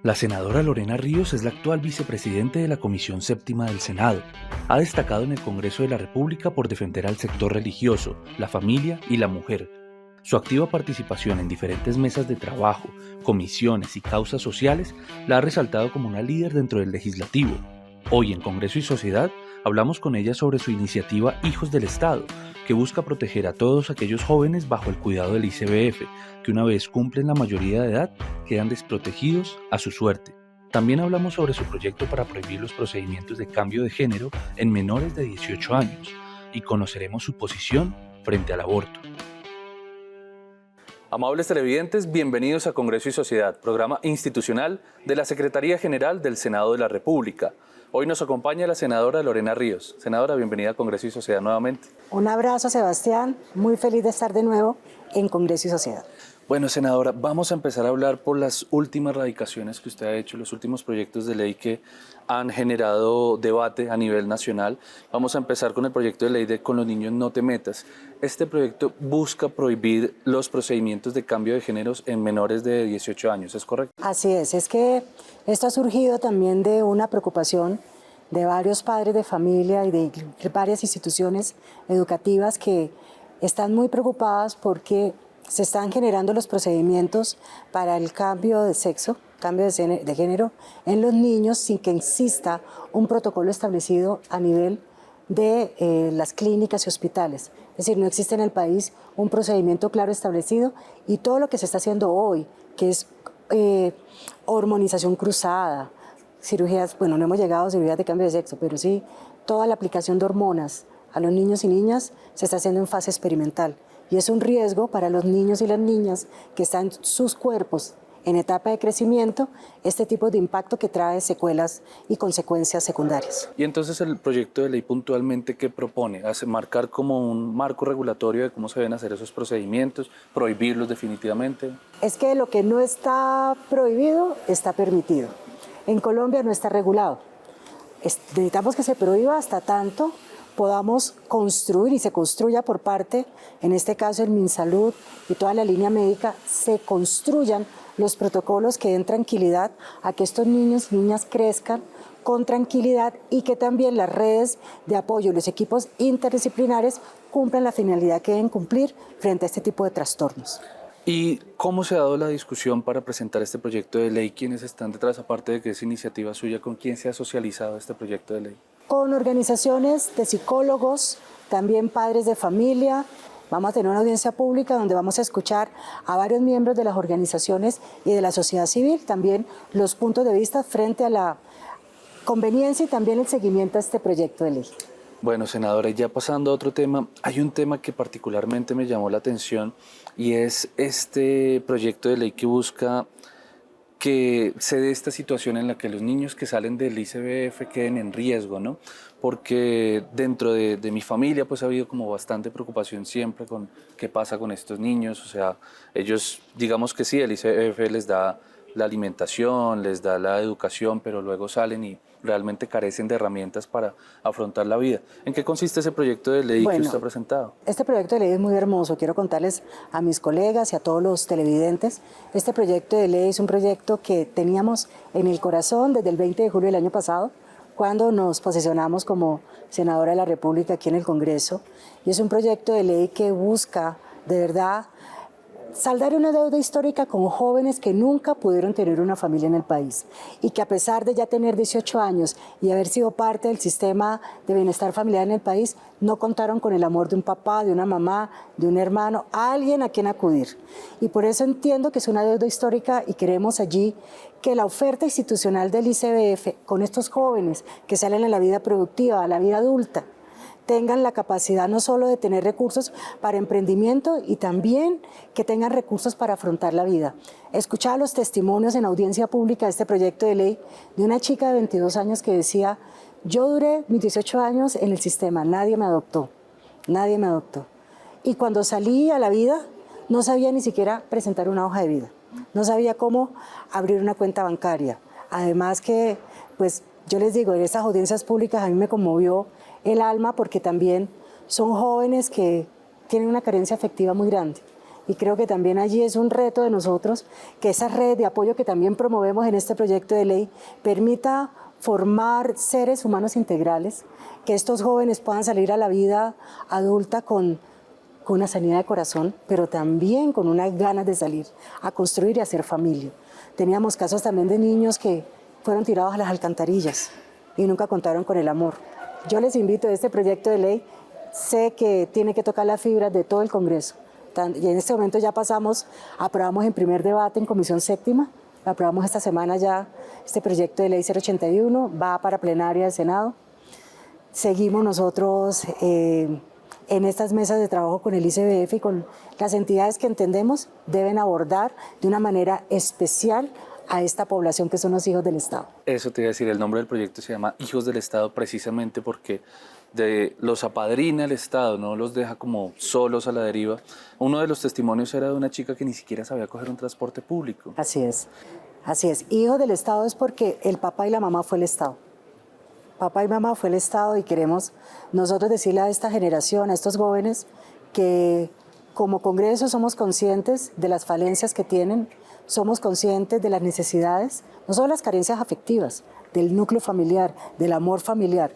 La senadora Lorena Ríos es la actual vicepresidente de la Comisión Séptima del Senado. Ha destacado en el Congreso de la República por defender al sector religioso, la familia y la mujer. Su activa participación en diferentes mesas de trabajo, comisiones y causas sociales la ha resaltado como una líder dentro del legislativo. Hoy en Congreso y Sociedad hablamos con ella sobre su iniciativa Hijos del Estado, que busca proteger a todos aquellos jóvenes bajo el cuidado del ICBF, que una vez cumplen la mayoría de edad, quedan desprotegidos a su suerte. También hablamos sobre su proyecto para prohibir los procedimientos de cambio de género en menores de 18 años y conoceremos su posición frente al aborto. Amables televidentes, bienvenidos a Congreso y Sociedad, programa institucional de la Secretaría General del Senado de la República. Hoy nos acompaña la senadora Lorena Ríos. Senadora, bienvenida a Congreso y Sociedad nuevamente. Un abrazo, Sebastián. Muy feliz de estar de nuevo en Congreso y Sociedad. Bueno, senadora, vamos a empezar a hablar por las últimas radicaciones que usted ha hecho, los últimos proyectos de ley que han generado debate a nivel nacional. Vamos a empezar con el proyecto de ley de Con los niños no te metas. Este proyecto busca prohibir los procedimientos de cambio de géneros en menores de 18 años, ¿es correcto? Así es que esto ha surgido también de una preocupación de varios padres de familia y de varias instituciones educativas que están muy preocupadas porque se están generando los procedimientos para el cambio de sexo, cambio de género en los niños sin que exista un protocolo establecido a nivel de las clínicas y hospitales. Es decir, no existe en el país un procedimiento claro establecido y todo lo que se está haciendo hoy, que es hormonización cruzada, cirugías, bueno, no hemos llegado a cirugías de cambio de sexo, pero sí toda la aplicación de hormonas a los niños y niñas se está haciendo en fase experimental. Y es un riesgo para los niños y las niñas que están en sus cuerpos en etapa de crecimiento, este tipo de impacto que trae secuelas y consecuencias secundarias. Y entonces el proyecto de ley puntualmente, ¿qué propone? ¿Hace marcar como un marco regulatorio de cómo se deben hacer esos procedimientos, prohibirlos definitivamente? Es que lo que no está prohibido está permitido. En Colombia no está regulado. Necesitamos que se prohíba hasta tanto podamos construir y se construya por parte, en este caso el MinSalud y toda la línea médica, se construyan los protocolos que den tranquilidad a que estos niños y niñas crezcan con tranquilidad y que también las redes de apoyo, los equipos interdisciplinares cumplan la finalidad que deben cumplir frente a este tipo de trastornos. ¿Y cómo se ha dado la discusión para presentar este proyecto de ley? ¿Quiénes están detrás, aparte de que es iniciativa suya? ¿Con quién se ha socializado este proyecto de ley? Con organizaciones de psicólogos, también padres de familia. Vamos a tener una audiencia pública donde vamos a escuchar a varios miembros de las organizaciones y de la sociedad civil, también los puntos de vista frente a la conveniencia y también el seguimiento a este proyecto de ley. Bueno, senadora, ya pasando a otro tema, hay un tema que particularmente me llamó la atención y es este proyecto de ley que busca que se dé esta situación en la que los niños que salen del ICBF queden en riesgo, ¿no? Porque dentro de mi familia pues ha habido como bastante preocupación siempre con qué pasa con estos niños, o sea, ellos digamos que sí, el ICBF les da la alimentación, les da la educación, pero luego salen y realmente carecen de herramientas para afrontar la vida. ¿En qué consiste ese proyecto de ley que usted ha presentado? Este proyecto de ley es muy hermoso. Quiero contarles a mis colegas y a todos los televidentes. Este proyecto de ley es un proyecto que teníamos en el corazón desde el 20 de julio del año pasado, cuando nos posesionamos como senadora de la República aquí en el Congreso. Y es un proyecto de ley que busca, de verdad, saldar una deuda histórica con jóvenes que nunca pudieron tener una familia en el país y que a pesar de ya tener 18 años y haber sido parte del sistema de bienestar familiar en el país, no contaron con el amor de un papá, de una mamá, de un hermano, alguien a quien acudir. Y por eso entiendo que es una deuda histórica y queremos allí que la oferta institucional del ICBF con estos jóvenes que salen a la vida productiva, a la vida adulta, tengan la capacidad no solo de tener recursos para emprendimiento y también que tengan recursos para afrontar la vida. Escuchaba los testimonios en audiencia pública de este proyecto de ley de una chica de 22 años que decía: yo duré mis 18 años en el sistema, nadie me adoptó. Y cuando salí a la vida no sabía ni siquiera presentar una hoja de vida, no sabía cómo abrir una cuenta bancaria. Además que, pues yo les digo, en estas audiencias públicas a mí me conmovió el alma porque también son jóvenes que tienen una carencia afectiva muy grande. y creo que también allí es un reto de nosotros que esa red de apoyo que también promovemos en este proyecto de ley permita formar seres humanos integrales, que estos jóvenes puedan salir a la vida adulta con una sanidad de corazón, pero también con unas ganas de salir a construir y a hacer familia. Teníamos casos también de niños que fueron tirados a las alcantarillas y nunca contaron con el amor. Yo les invito a este proyecto de ley, sé que tiene que tocar las fibras de todo el Congreso. Y en este momento ya aprobamos en primer debate en Comisión Séptima, aprobamos esta semana ya este proyecto de ley 081, va para plenaria del Senado. Seguimos nosotros en estas mesas de trabajo con el ICBF y con las entidades que entendemos deben abordar de una manera especial a esta población que son los hijos del Estado. Eso te iba a decir, el nombre del proyecto se llama Hijos del Estado precisamente porque los apadrina el Estado, no los deja como solos a la deriva. Uno de los testimonios era de una chica que ni siquiera sabía coger un transporte público. Así es. Hijos del Estado es porque el papá y la mamá fue el Estado. Papá y mamá fue el Estado y queremos nosotros decirle a esta generación, a estos jóvenes, que como Congreso somos conscientes de las falencias que tienen, somos conscientes de las necesidades, no solo las carencias afectivas, del núcleo familiar, del amor familiar,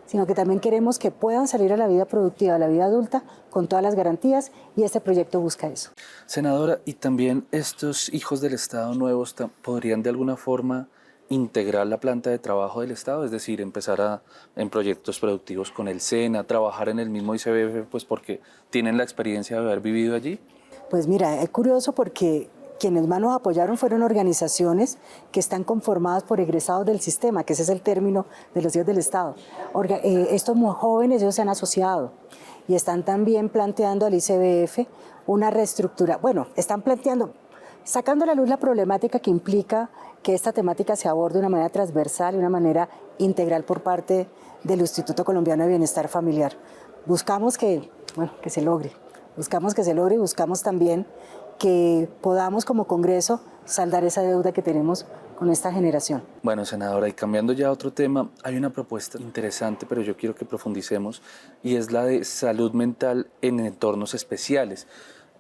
sino que también queremos que puedan salir a la vida productiva, a la vida adulta, con todas las garantías, y este proyecto busca eso. Senadora, y también estos hijos del Estado nuevos podrían de alguna forma integrar la planta de trabajo del Estado, es decir, empezar en proyectos productivos con el SENA, trabajar en el mismo ICBF, pues porque tienen la experiencia de haber vivido allí. Pues mira, es curioso porque quienes más nos apoyaron fueron organizaciones que están conformadas por egresados del sistema, que ese es el término de los hijos del Estado. Estos jóvenes, ellos se han asociado y están también planteando al ICBF una reestructura. Bueno, están planteando, sacando a la luz la problemática que implica que esta temática se aborde de una manera transversal y de una manera integral por parte del Instituto Colombiano de Bienestar Familiar. Buscamos que se logre, y buscamos también que podamos como Congreso saldar esa deuda que tenemos con esta generación. Bueno, senadora, y cambiando ya a otro tema, hay una propuesta interesante, pero yo quiero que profundicemos, y es la de salud mental en entornos especiales.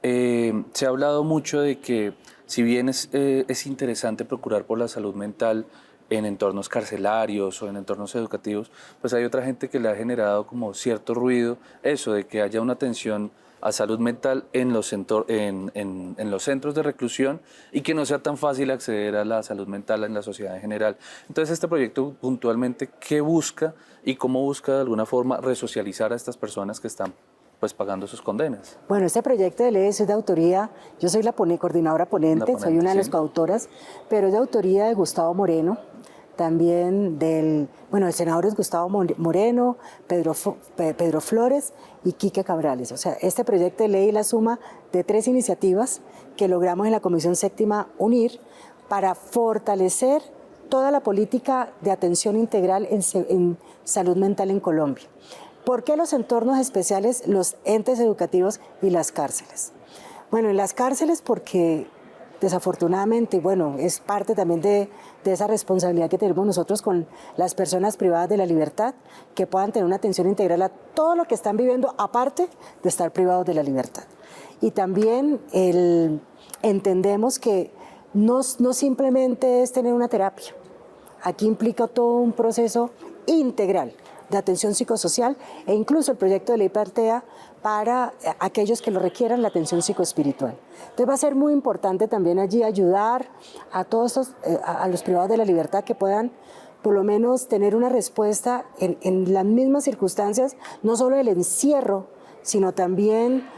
Se ha hablado mucho de que si bien es interesante procurar por la salud mental en entornos carcelarios o en entornos educativos, pues hay otra gente que le ha generado como cierto ruido eso de que haya una atención a salud mental en los centros de reclusión y que no sea tan fácil acceder a la salud mental en la sociedad en general. Entonces, este proyecto puntualmente, ¿qué busca y cómo busca de alguna forma resocializar a estas personas que están pues pagando sus condenas? Bueno, este proyecto de ley es de autoría, yo soy la coordinadora ponente, soy una de las coautoras, pero es de autoría de Gustavo Moreno, también el senador es Gustavo Moreno, Pedro Flores y Quique Cabrales. O sea, este proyecto de ley es la suma de 3 iniciativas que logramos en la Comisión Séptima unir para fortalecer toda la política de atención integral en salud mental en Colombia. ¿Por qué los entornos especiales, los entes educativos y las cárceles? Bueno, en las cárceles porque desafortunadamente, es parte también de esa responsabilidad que tenemos nosotros con las personas privadas de la libertad, que puedan tener una atención integral a todo lo que están viviendo, aparte de estar privados de la libertad. Y también entendemos que no simplemente es tener una terapia, aquí implica todo un proceso integral de atención psicosocial e incluso el proyecto de ley plantea para aquellos que lo requieran la atención psicoespiritual. Entonces va a ser muy importante también allí ayudar a todos a los privados de la libertad que puedan por lo menos tener una respuesta en las mismas circunstancias, no solo el encierro, sino también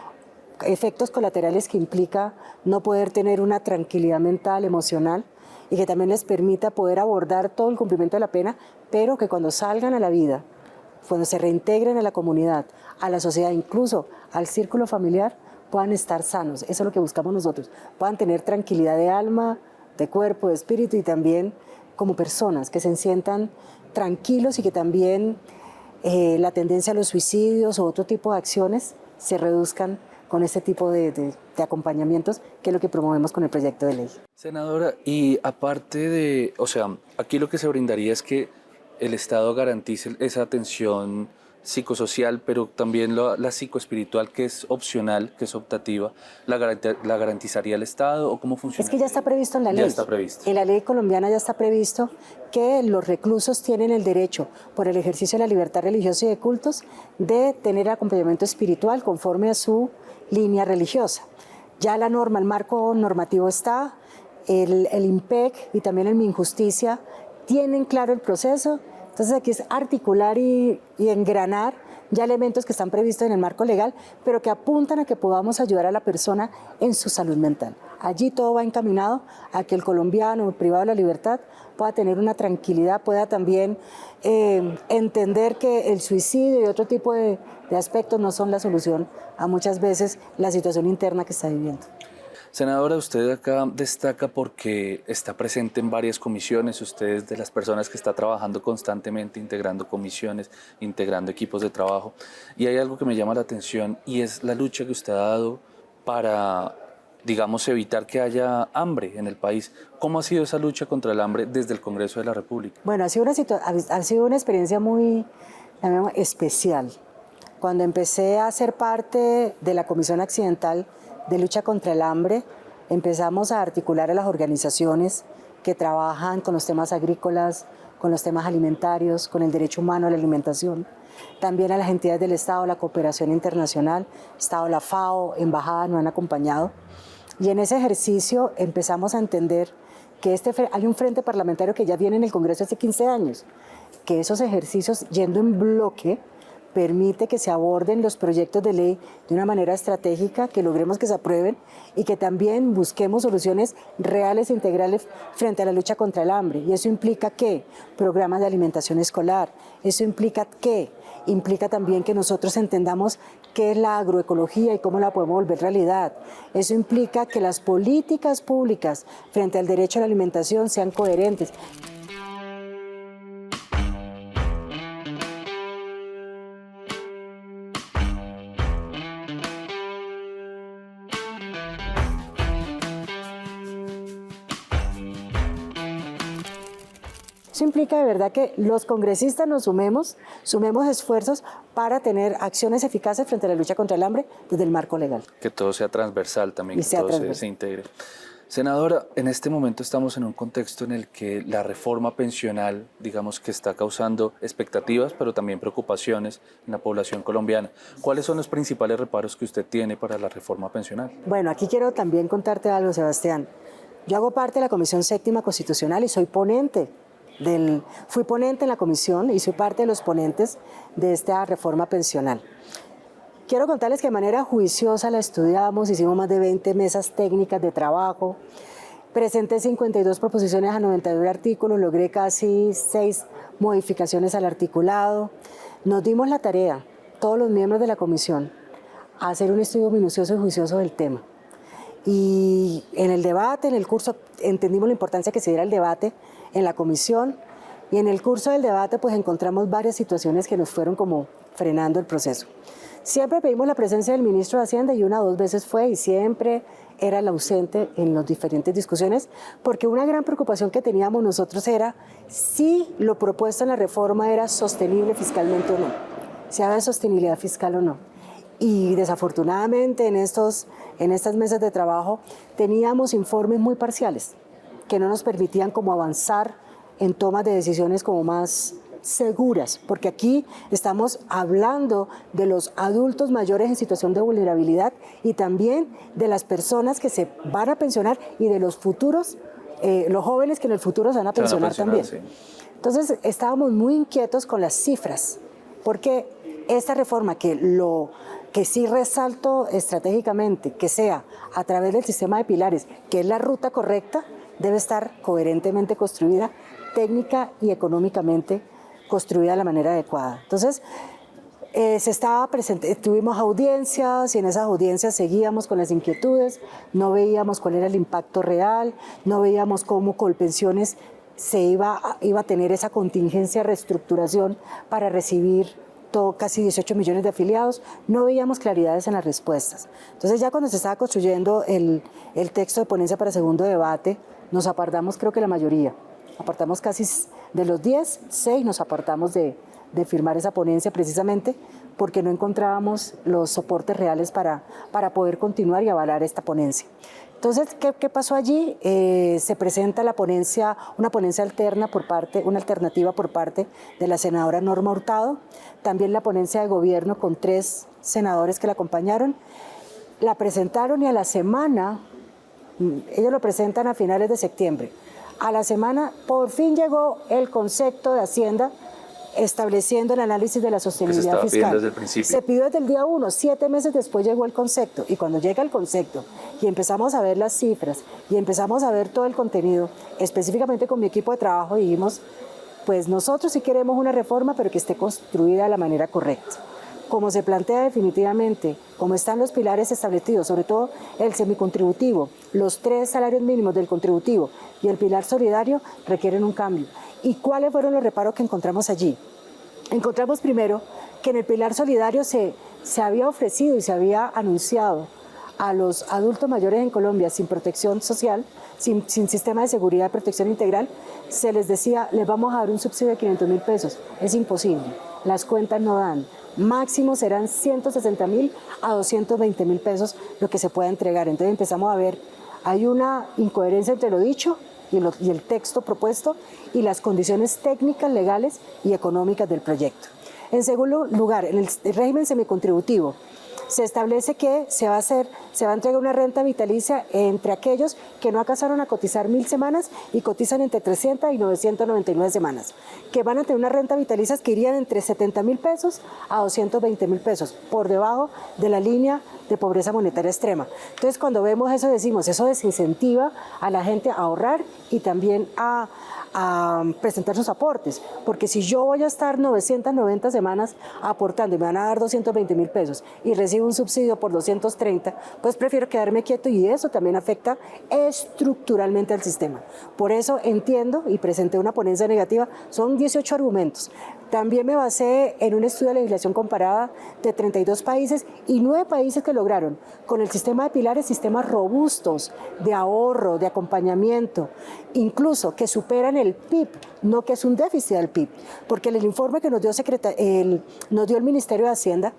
efectos colaterales que implica no poder tener una tranquilidad mental, emocional, y que también les permita poder abordar todo el cumplimiento de la pena, pero que cuando salgan a la vida, cuando se reintegren a la comunidad, a la sociedad, incluso al círculo familiar, puedan estar sanos. Eso es lo que buscamos nosotros. Puedan tener tranquilidad de alma, de cuerpo, de espíritu y también como personas que se sientan tranquilos y que también la tendencia a los suicidios o otro tipo de acciones se reduzcan con este tipo de acompañamientos, que es lo que promovemos con el proyecto de ley. Senadora, y aparte aquí lo que se brindaría es que el Estado garantice esa atención psicosocial, pero también la psicoespiritual, que es opcional, que es optativa, ¿la garantizaría el Estado o cómo funciona? Es que ya está previsto en la ley. Ya está previsto. En la ley colombiana ya está previsto que los reclusos tienen el derecho, por el ejercicio de la libertad religiosa y de cultos, de tener acompañamiento espiritual conforme a su línea religiosa. Ya la norma, el marco normativo está, el IMPEC y también el Minjusticia tienen claro el proceso. Entonces aquí es articular y engranar ya elementos que están previstos en el marco legal, pero que apuntan a que podamos ayudar a la persona en su salud mental. Allí todo va encaminado a que el colombiano privado de la libertad pueda tener una tranquilidad, pueda también entender que el suicidio y otro tipo de aspectos no son la solución a muchas veces la situación interna que está viviendo. Senadora, usted acá destaca porque está presente en varias comisiones, usted es de las personas que está trabajando constantemente, integrando comisiones, integrando equipos de trabajo, y hay algo que me llama la atención y es la lucha que usted ha dado para, digamos, evitar que haya hambre en el país. ¿Cómo ha sido esa lucha contra el hambre desde el Congreso de la República? Bueno, ha sido una experiencia muy especial. Cuando empecé a ser parte de la Comisión Accidental de lucha contra el hambre, empezamos a articular a las organizaciones que trabajan con los temas agrícolas, con los temas alimentarios, con el derecho humano a la alimentación, también a las entidades del Estado, la cooperación internacional, Estado, la FAO, Embajada nos han acompañado. Y en ese ejercicio empezamos a entender que hay un frente parlamentario que ya viene en el Congreso hace 15 años, que esos ejercicios, yendo en bloque, permite que se aborden los proyectos de ley de una manera estratégica, que logremos que se aprueben y que también busquemos soluciones reales e integrales frente a la lucha contra el hambre. Y eso implica ¿qué? Programas de alimentación escolar. Eso implica ¿qué? Implica también que nosotros entendamos qué es la agroecología y cómo la podemos volver realidad. Eso implica que las políticas públicas frente al derecho a la alimentación sean coherentes. Eso implica de verdad que los congresistas nos sumemos esfuerzos para tener acciones eficaces frente a la lucha contra el hambre desde el marco legal. Que todo sea transversal también, que todo se integre. Senadora, en este momento estamos en un contexto en el que la reforma pensional, digamos que está causando expectativas, pero también preocupaciones en la población colombiana. ¿Cuáles son los principales reparos que usted tiene para la reforma pensional? Bueno, aquí quiero también contarte algo, Sebastián. Yo hago parte de la Comisión Séptima Constitucional y soy ponente. Fui ponente en la comisión y soy parte de los ponentes de esta reforma pensional. Quiero contarles que de manera juiciosa la estudiamos, hicimos más de 20 mesas técnicas de trabajo, presenté 52 proposiciones a 92 artículos, logré casi 6 modificaciones al articulado. Nos dimos la tarea, todos los miembros de la comisión, a hacer un estudio minucioso y juicioso del tema. Y en el debate, en el curso, entendimos la importancia que se diera el debate en la comisión, y en el curso del debate pues encontramos varias situaciones que nos fueron como frenando el proceso. Siempre pedimos la presencia del ministro de Hacienda y 1 o 2 veces fue y siempre era el ausente en las diferentes discusiones, porque una gran preocupación que teníamos nosotros era si lo propuesto en la reforma era sostenible fiscalmente o no, si había sostenibilidad fiscal o no. Y desafortunadamente en estas mesas de trabajo teníamos informes muy parciales que no nos permitían como avanzar en tomas de decisiones como más seguras, porque aquí estamos hablando de los adultos mayores en situación de vulnerabilidad y también de las personas que se van a pensionar y de los futuros, los jóvenes que en el futuro se van a pensionar también. Sí. Entonces estábamos muy inquietos con las cifras, porque esta reforma que sí resalto estratégicamente, que sea a través del sistema de pilares, que es la ruta correcta, debe estar coherentemente construida, técnica y económicamente construida de la manera adecuada. Entonces, tuvimos audiencias y en esas audiencias seguíamos con las inquietudes, no veíamos cuál era el impacto real, no veíamos cómo Colpensiones iba a tener esa contingencia de reestructuración para recibir casi 18 millones de afiliados, no veíamos claridades en las respuestas. Entonces ya cuando se estaba construyendo el texto de ponencia para segundo debate, nos apartamos creo que la mayoría, apartamos casi De los 10, 6 nos apartamos de firmar esa ponencia precisamente porque no encontrábamos los soportes reales para poder continuar y avalar esta ponencia. Entonces, ¿qué pasó allí? Se presenta la ponencia, una ponencia una alternativa por parte de la senadora Norma Hurtado, también la ponencia de gobierno con 3 senadores que la acompañaron. La presentaron y a la semana, ellos lo presentan a finales de septiembre, a la semana por fin llegó el concepto de Hacienda estableciendo el análisis de la sostenibilidad fiscal. Desde el principio. Se pidió desde el día 1, 7 meses después llegó el concepto, y cuando llega el concepto y empezamos a ver las cifras y empezamos a ver todo el contenido, específicamente con mi equipo de trabajo dijimos, pues nosotros sí queremos una reforma, pero que esté construida de la manera correcta. Como se plantea definitivamente, como están los pilares establecidos, sobre todo el semicontributivo, los 3 salarios mínimos del contributivo y el pilar solidario requieren un cambio. ¿Y cuáles fueron los reparos que encontramos allí? Encontramos primero que en el pilar solidario se había ofrecido y se había anunciado a los adultos mayores en Colombia sin protección social, sin sistema de seguridad y protección integral, se les decía, les vamos a dar un subsidio de 500.000 pesos. Es imposible, las cuentas no dan. Máximo serán 160.000 a 220.000 pesos lo que se pueda entregar. Entonces empezamos a ver, hay una incoherencia entre lo dicho y el texto propuesto y las condiciones técnicas, legales y económicas del proyecto. En segundo lugar, en el régimen semicontributivo se establece que se va a entregar una renta vitalicia entre aquellos que no alcanzaron a cotizar 1.000 semanas y cotizan entre 300 y 999 semanas, que van a tener una renta vitalicia que irían entre 70.000 pesos a 220.000 pesos, por debajo de la línea de pobreza monetaria extrema. Entonces, cuando vemos eso, decimos, eso desincentiva a la gente a ahorrar y también a presentar sus aportes, porque si yo voy a estar 990 semanas aportando y me van a dar 220.000 pesos y recibo un subsidio por 230, pues prefiero quedarme quieto, y eso también afecta estructuralmente al sistema. Por eso entiendo y presenté una ponencia negativa, son 18 argumentos. También me basé en un estudio de legislación comparada de 32 países y 9 países que lograron, con el sistema de pilares, sistemas robustos de ahorro, de acompañamiento, incluso que superan el PIB, no que es un déficit del PIB, porque el informe que nos dio el Ministerio de Hacienda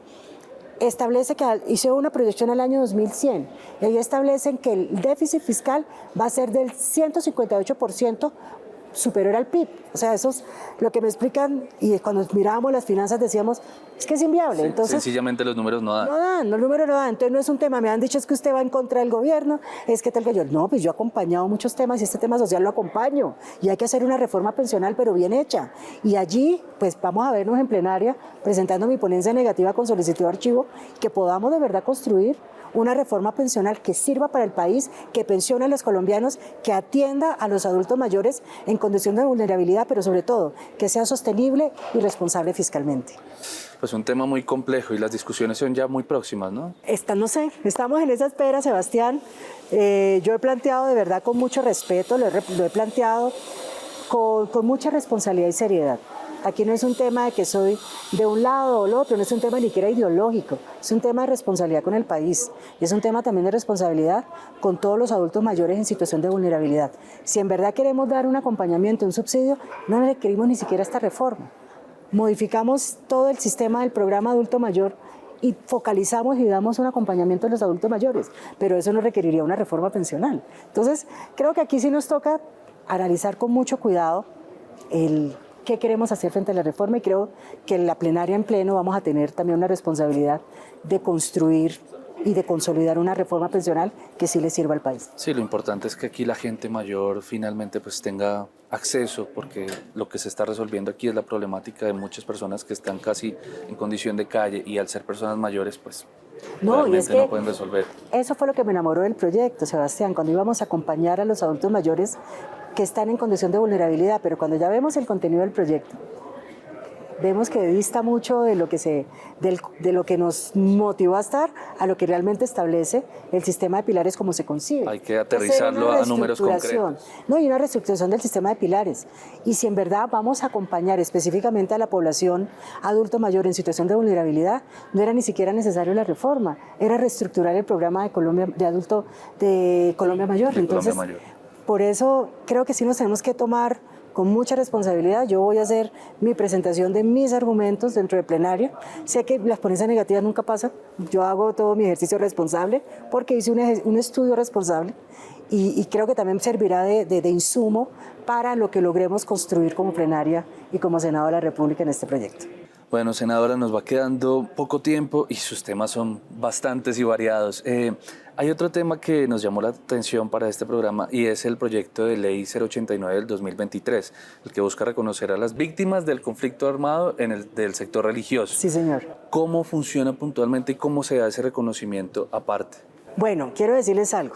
establece que hizo una proyección al año 2100, y ahí establecen que el déficit fiscal va a ser del 158% superior al PIB. O sea, eso es lo que me explican, y cuando mirábamos las finanzas decíamos, es que es inviable. Sí, entonces, sencillamente los números no dan. No dan, los números no dan. Entonces no es un tema, me han dicho es que usted va en contra del gobierno, es que tal que yo. No, pues yo he acompañado muchos temas y este tema social lo acompaño. Y hay que hacer una reforma pensional, pero bien hecha. Y allí, pues vamos a vernos en plenaria presentando mi ponencia negativa con solicitud de archivo, que podamos de verdad construir una reforma pensional que sirva para el país, que pensione a los colombianos, que atienda a los adultos mayores en condición de vulnerabilidad, pero sobre todo que sea sostenible y responsable fiscalmente. Pues un tema muy complejo y las discusiones son ya muy próximas, ¿no? No sé, estamos en esa espera, Sebastián. Yo he planteado de verdad con mucho respeto, lo he planteado con mucha responsabilidad y seriedad. Aquí no es un tema de que soy de un lado o el otro, no es un tema ni siquiera ideológico, es un tema de responsabilidad con el país, y es un tema también de responsabilidad con todos los adultos mayores en situación de vulnerabilidad. Si en verdad queremos dar un acompañamiento, un subsidio, no requerimos ni siquiera esta reforma. Modificamos todo el sistema del programa adulto mayor y focalizamos y damos un acompañamiento a los adultos mayores, pero eso no requeriría una reforma pensional. Entonces, creo que aquí sí nos toca analizar con mucho cuidado qué queremos hacer frente a la reforma, y creo que en la plenaria en pleno vamos a tener también una responsabilidad de construir y de consolidar una reforma pensional que sí le sirva al país. Sí, lo importante es que aquí la gente mayor finalmente pues tenga acceso, porque lo que se está resolviendo aquí es la problemática de muchas personas que están casi en condición de calle, y al ser personas mayores pues realmente no pueden resolver. Eso fue lo que me enamoró del proyecto, Sebastián, cuando íbamos a acompañar a los adultos mayores que están en condición de vulnerabilidad, pero cuando ya vemos el contenido del proyecto, vemos que dista mucho de lo que nos motivó a estar a lo que realmente establece el sistema de pilares como se concibe. Hay que aterrizarlo a números concretos. No, hay una reestructuración del sistema de pilares. Y si en verdad vamos a acompañar específicamente a la población adulto mayor en situación de vulnerabilidad, no era ni siquiera necesario la reforma, era reestructurar el programa de Colombia Mayor. Entonces, por eso creo que sí nos tenemos que tomar con mucha responsabilidad. Yo voy a hacer mi presentación de mis argumentos dentro de plenaria. Sé que las ponencias negativas nunca pasan. Yo hago todo mi ejercicio responsable porque hice un estudio responsable y creo que también servirá de insumo para lo que logremos construir como plenaria y como Senado de la República en este proyecto. Bueno, senadora, nos va quedando poco tiempo y sus temas son bastantes y variados. Hay otro tema que nos llamó la atención para este programa y es el proyecto de ley 089 del 2023, el que busca reconocer a las víctimas del conflicto armado del sector religioso. Sí, señor. ¿Cómo funciona puntualmente y cómo se da ese reconocimiento aparte? Bueno, quiero decirles algo.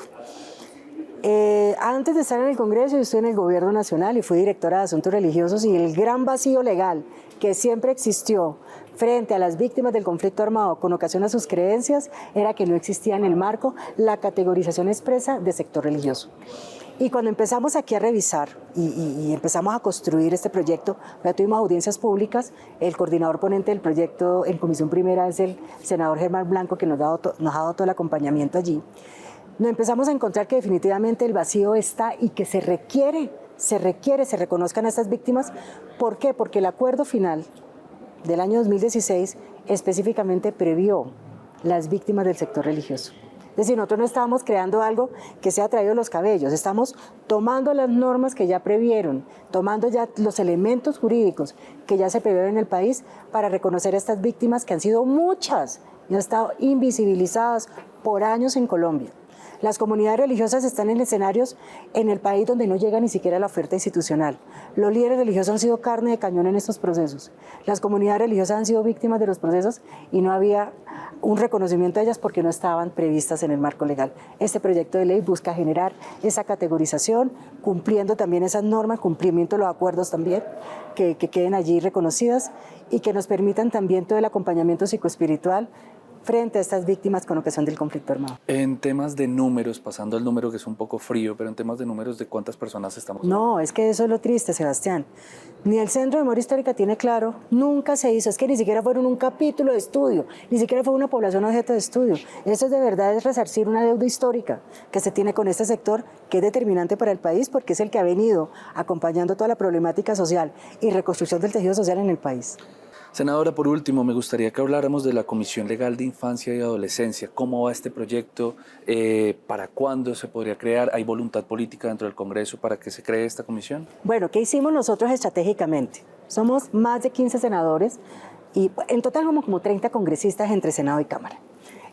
Antes de estar en el Congreso, yo estuve en el Gobierno Nacional y fui directora de Asuntos Religiosos, y el gran vacío legal que siempre existió frente a las víctimas del conflicto armado con ocasión a sus creencias era que no existía en el marco la categorización expresa de sector religioso. Y cuando empezamos aquí a revisar y empezamos a construir este proyecto, ya tuvimos audiencias públicas. El coordinador ponente del proyecto en Comisión Primera es el senador Germán Blanco, que nos ha dado todo el acompañamiento allí. Nos empezamos a encontrar que definitivamente el vacío está y que se reconozcan a estas víctimas. ¿Por qué? Porque el acuerdo final del año 2016 específicamente previó las víctimas del sector religioso. Es decir, nosotros no estábamos creando algo que se ha traído de los cabellos, estamos tomando las normas que ya previeron, tomando ya los elementos jurídicos que ya se previeron en el país para reconocer a estas víctimas, que han sido muchas y han estado invisibilizadas por años en Colombia. Las comunidades religiosas están en escenarios en el país donde no llega ni siquiera la oferta institucional. Los líderes religiosos han sido carne de cañón en estos procesos. Las comunidades religiosas han sido víctimas de los procesos y no había un reconocimiento de ellas porque no estaban previstas en el marco legal. Este proyecto de ley busca generar esa categorización, cumpliendo también esas normas, cumplimiento de los acuerdos también, que queden allí reconocidas y que nos permitan también todo el acompañamiento psicoespiritual frente a estas víctimas con ocasión del conflicto armado. En temas de números, pasando al número que es un poco frío, pero en temas de números, ¿de cuántas personas estamos? No, es que eso es lo triste, Sebastián. Ni el Centro de Memoria Histórica tiene claro, nunca se hizo, es que ni siquiera fueron un capítulo de estudio, ni siquiera fue una población objeto de estudio. Eso es de verdad, es resarcir una deuda histórica que se tiene con este sector, que es determinante para el país porque es el que ha venido acompañando toda la problemática social y reconstrucción del tejido social en el país. Senadora, por último, me gustaría que habláramos de la Comisión Legal de Infancia y Adolescencia. ¿Cómo va este proyecto? ¿Para cuándo se podría crear? ¿Hay voluntad política dentro del Congreso para que se cree esta comisión? Bueno, ¿qué hicimos nosotros estratégicamente? Somos más de 15 senadores y en total como 30 congresistas entre Senado y Cámara.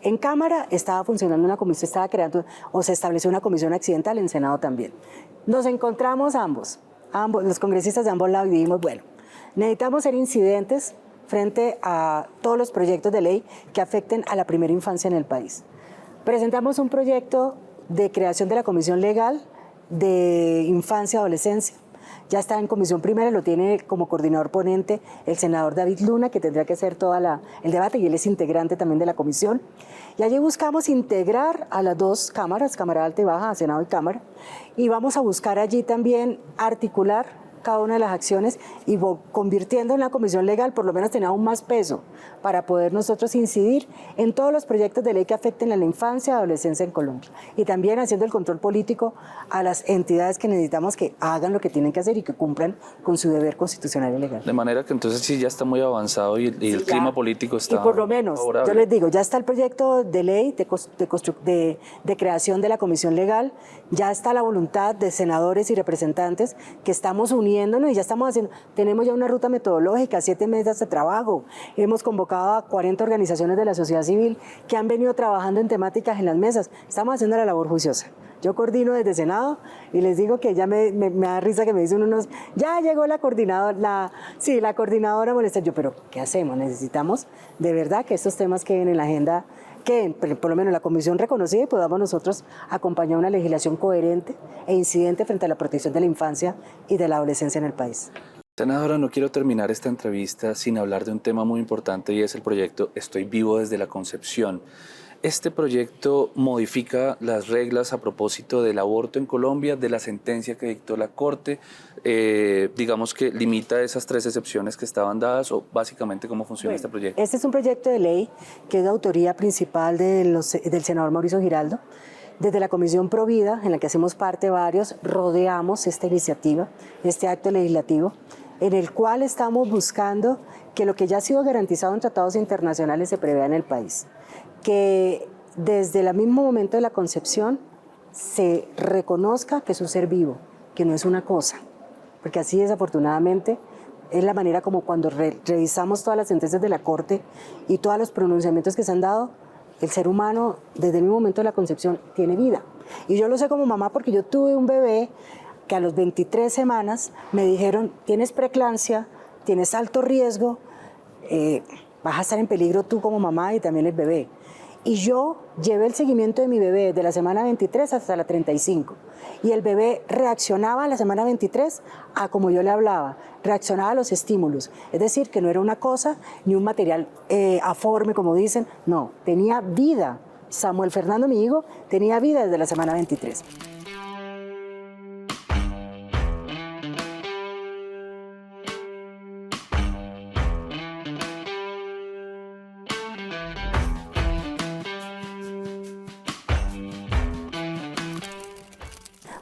En Cámara estaba funcionando una comisión, estaba creando o se estableció una comisión accidental, en Senado también. Nos encontramos ambos, los congresistas de ambos lados, y dijimos, bueno, necesitamos ser incidentes frente a todos los proyectos de ley que afecten a la primera infancia en el país. Presentamos un proyecto de creación de la Comisión Legal de Infancia y Adolescencia. Ya está en Comisión Primera, lo tiene como coordinador ponente el senador David Luna, que tendrá que hacer todo el debate, y él es integrante también de la comisión. Y allí buscamos integrar a las dos cámaras, Cámara Alta y Baja, Senado y Cámara, y vamos a buscar allí también articular cada una de las acciones y convirtiendo en la comisión legal por lo menos tener aún más peso para poder nosotros incidir en todos los proyectos de ley que afecten a la infancia y adolescencia en Colombia, y también haciendo el control político a las entidades que necesitamos que hagan lo que tienen que hacer y que cumplan con su deber constitucional y legal. De manera que entonces sí ya está muy avanzado y el clima político está y por lo menos, favorable. Yo les digo, ya está el proyecto de ley de creación de la comisión legal, ya está la voluntad de senadores y representantes que estamos uniéndonos y ya estamos haciendo, tenemos ya una ruta metodológica, 7 meses de trabajo, hemos convocado a 40 organizaciones de la sociedad civil que han venido trabajando en temáticas en las mesas, estamos haciendo la labor juiciosa. Yo coordino desde Senado y les digo que ya me da risa que me dicen unos, ya llegó la coordinadora, la coordinadora molesta. Yo, pero ¿qué hacemos? Necesitamos de verdad que estos temas queden en la agenda, que por lo menos la comisión reconocida, y podamos nosotros acompañar una legislación coherente e incidente frente a la protección de la infancia y de la adolescencia en el país. Senadora, no quiero terminar esta entrevista sin hablar de un tema muy importante y es el proyecto Estoy Vivo desde la Concepción. Este proyecto modifica las reglas a propósito del aborto en Colombia, de la sentencia que dictó la Corte, digamos que limita esas 3 excepciones que estaban dadas, o básicamente cómo funciona este proyecto. Este es un proyecto de ley que es de autoría principal del senador Mauricio Giraldo, Desde la Comisión Provida, en la que hacemos parte varios, rodeamos esta iniciativa, este acto legislativo, en el cual estamos buscando que lo que ya ha sido garantizado en tratados internacionales se prevea en el país. Que desde el mismo momento de la concepción se reconozca que es un ser vivo, que no es una cosa. Porque así desafortunadamente es la manera como cuando revisamos todas las sentencias de la Corte y todos los pronunciamientos que se han dado, el ser humano, desde el mismo momento de la concepción, tiene vida. Y yo lo sé como mamá porque yo tuve un bebé que a los 23 semanas me dijeron, tienes preeclampsia, tienes alto riesgo, vas a estar en peligro tú como mamá y también el bebé. Y yo llevé el seguimiento de mi bebé de la semana 23 hasta la 35. Y el bebé reaccionaba a la semana 23 a como yo le hablaba, reaccionaba a los estímulos. Es decir, que no era una cosa ni un material aforme, como dicen, no, tenía vida. Samuel Fernando, mi hijo, tenía vida desde la semana 23.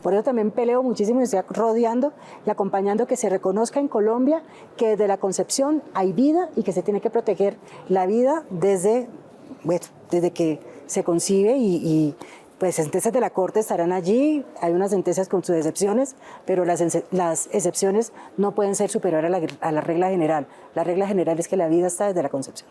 Por eso también peleo muchísimo y estoy rodeando y acompañando que se reconozca en Colombia que desde la concepción hay vida y que se tiene que proteger la vida desde que se concibe y pues sentencias de la Corte estarán allí, hay unas sentencias con sus excepciones, pero las excepciones no pueden ser superiores a la regla general. La regla general es que la vida está desde la concepción.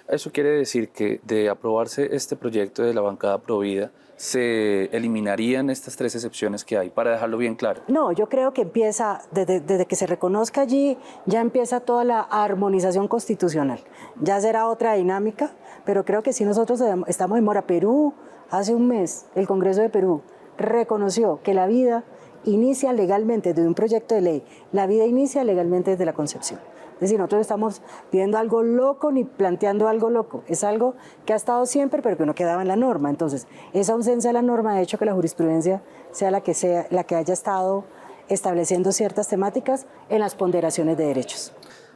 Eso quiere decir que de aprobarse este proyecto de la bancada Provida, se eliminarían estas 3 excepciones que hay, para dejarlo bien claro. No, yo creo que empieza, desde que se reconozca allí, ya empieza toda la armonización constitucional. Ya será otra dinámica, pero creo que si nosotros estamos en mora. Perú, hace un mes, el Congreso de Perú reconoció que la vida inicia legalmente desde un proyecto de ley, la vida inicia legalmente desde la concepción. Es decir, nosotros estamos pidiendo algo loco ni planteando algo loco. Es algo que ha estado siempre, pero que no quedaba en la norma. Entonces, esa ausencia de la norma ha hecho que la jurisprudencia sea la que haya estado estableciendo ciertas temáticas en las ponderaciones de derechos.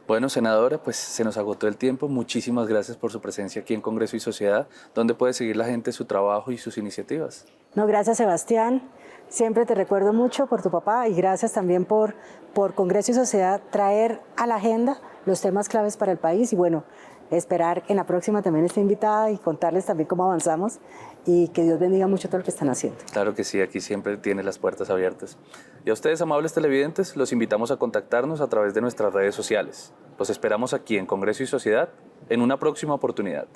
Bueno, senadora, pues se nos agotó el tiempo. Muchísimas gracias por su presencia aquí en Congreso y Sociedad. ¿Dónde puede seguir la gente su trabajo y sus iniciativas? No, gracias, Sebastián. Siempre te recuerdo mucho por tu papá y gracias también por Congreso y Sociedad traer a la agenda los temas claves para el país y bueno, esperar que en la próxima también esté invitada y contarles también cómo avanzamos y que Dios bendiga mucho todo lo que están haciendo. Claro que sí, aquí siempre tiene las puertas abiertas. Y a ustedes, amables televidentes, los invitamos a contactarnos a través de nuestras redes sociales. Los esperamos aquí en Congreso y Sociedad en una próxima oportunidad.